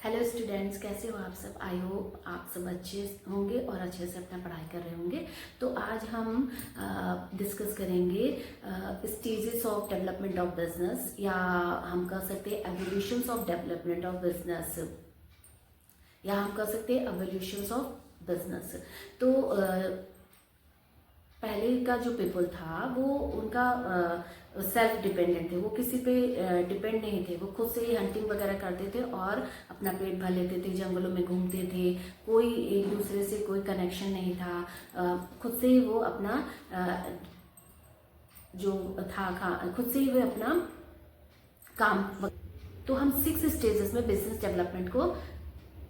Hello students, कैसे हो आप सब। आई होप आप सब अच्छे होंगे और अच्छे से अपना पढ़ाई कर रहे होंगे। तो आज हम डिस्कस करेंगे stages of development of business, या हम कह सकते हैं evolutions of development of business, या हम कह सकते हैं एवोल्यूशंस ऑफ बिजनेस। तो पहले का जो पीपल था वो उनका सेल्फ डिपेंडेंट थे, वो किसी पे डिपेंड नहीं थे। वो खुद से ही हंटिंग वगैरह करते थे और अपना पेट भर लेते थे, जंगलों में घूमते थे। कोई एक दूसरे से कोई कनेक्शन नहीं था। खुद से ही वो अपना जो था खुद से ही वो अपना काम। तो हम 6 स्टेजेस में बिजनेस डेवलपमेंट को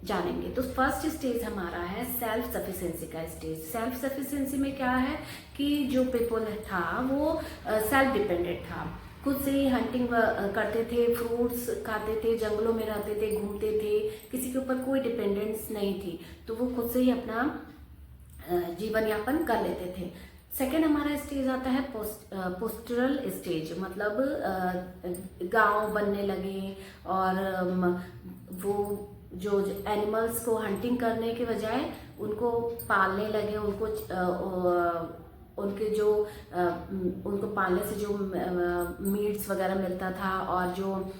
जानेंगे। तो फर्स्ट स्टेज हमारा है सेल्फ सफिशिएंसी का स्टेज। सेल्फ सफिशिएंसी में क्या है कि जो पीपल था वो सेल्फ डिपेंडेंट था, खुद से ही हंटिंग करते थे, फ्रूट्स खाते थे, जंगलों में रहते थे, घूमते थे, किसी के ऊपर कोई डिपेंडेंस नहीं थी। तो वो खुद से ही अपना जीवन यापन कर लेते थे। सेकेंड हमारा स्टेज आता है पोस्टरल स्टेज, मतलब गांव बनने लगे और वो जो एनिमल्स को हंटिंग करने के बजाय उनको पालने लगे। उनको पालने से जो मीट्स वगैरह मिलता था और जो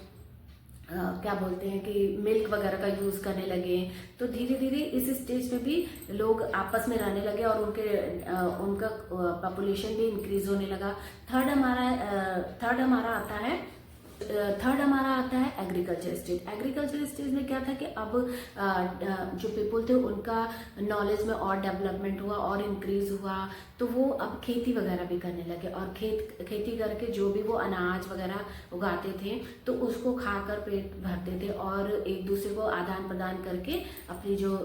क्या बोलते हैं कि मिल्क वगैरह का यूज करने लगे। तो धीरे धीरे इस स्टेज में भी लोग आपस में रहने लगे और उनका पॉपुलेशन भी इंक्रीज होने लगा। थर्ड हमारा आता है एग्रीकल्चर स्टेज। एग्रीकल्चर स्टेज में क्या था कि अब जो पीपल थे उनका नॉलेज में और डेवलपमेंट हुआ और इंक्रीज हुआ। तो वो अब खेती वगैरह भी करने लगे और खेती करके जो भी वो अनाज वगैरह उगाते थे तो उसको खाकर पेट भरते थे और एक दूसरे को आदान प्रदान करके अपनी जो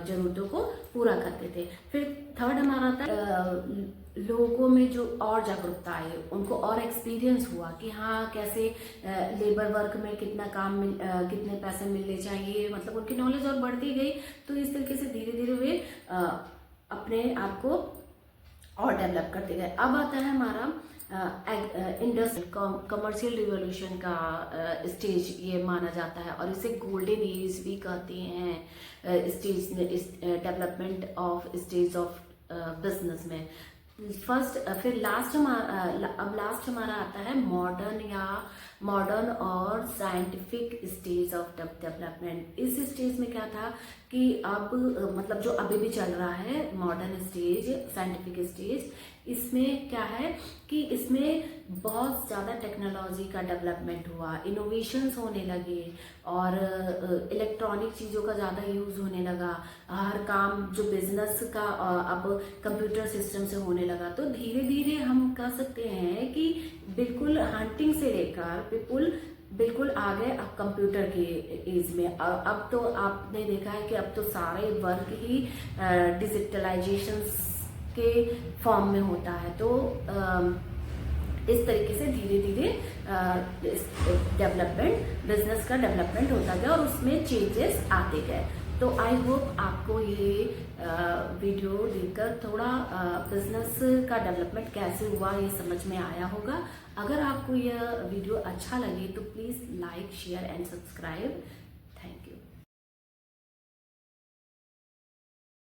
जरूरतों को पूरा करते थे। फिर थर्ड हमारा आता है लोगों में जो और जागरूकता आई, उनको और एक्सपीरियंस हुआ कि हाँ कैसे लेबर वर्क में कितना काम कितने पैसे मिलने चाहिए, मतलब उनकी नॉलेज और बढ़ती गई। तो इस तरीके से धीरे धीरे वे अपने आप को और डेवलप करते गए। अब आता है हमारा इंडस्ट्रियल कमर्शियल रिवॉल्यूशन का स्टेज ये माना जाता है और इसे गोल्डन एज भी कहते हैं stage development of stage of business में। फिर लास्ट हमारा आता है मॉडर्न और साइंटिफिक स्टेज ऑफ डेवलपमेंट। इस स्टेज में क्या था कि अब मतलब जो अभी भी चल रहा है मॉडर्न स्टेज, साइंटिफिक स्टेज, इसमें क्या है कि इसमें बहुत ज़्यादा टेक्नोलॉजी का डेवलपमेंट हुआ, इनोवेशंस होने लगे और इलेक्ट्रॉनिक चीज़ों का ज़्यादा यूज़ होने लगा। हर काम जो बिजनेस का अब कंप्यूटर सिस्टम से होने लगा। तो धीरे धीरे हम कह सकते हैं कि बिल्कुल हंटिंग से लेकर पीपल बिल्कुल आ गए अब कंप्यूटर के एज में। अब तो आपने देखा है कि अब तो सारे वर्क ही डिजिटलाइजेशन के फॉर्म में होता है। तो इस तरीके से धीरे धीरे बिजनेस का डेवलपमेंट होता गया और उसमें चेंजेस आते गए। तो आई होप आपको ये वीडियो देखकर थोड़ा बिजनेस का डेवलपमेंट कैसे हुआ ये समझ में आया होगा। अगर आपको यह वीडियो अच्छा लगे तो please like, share and subscribe.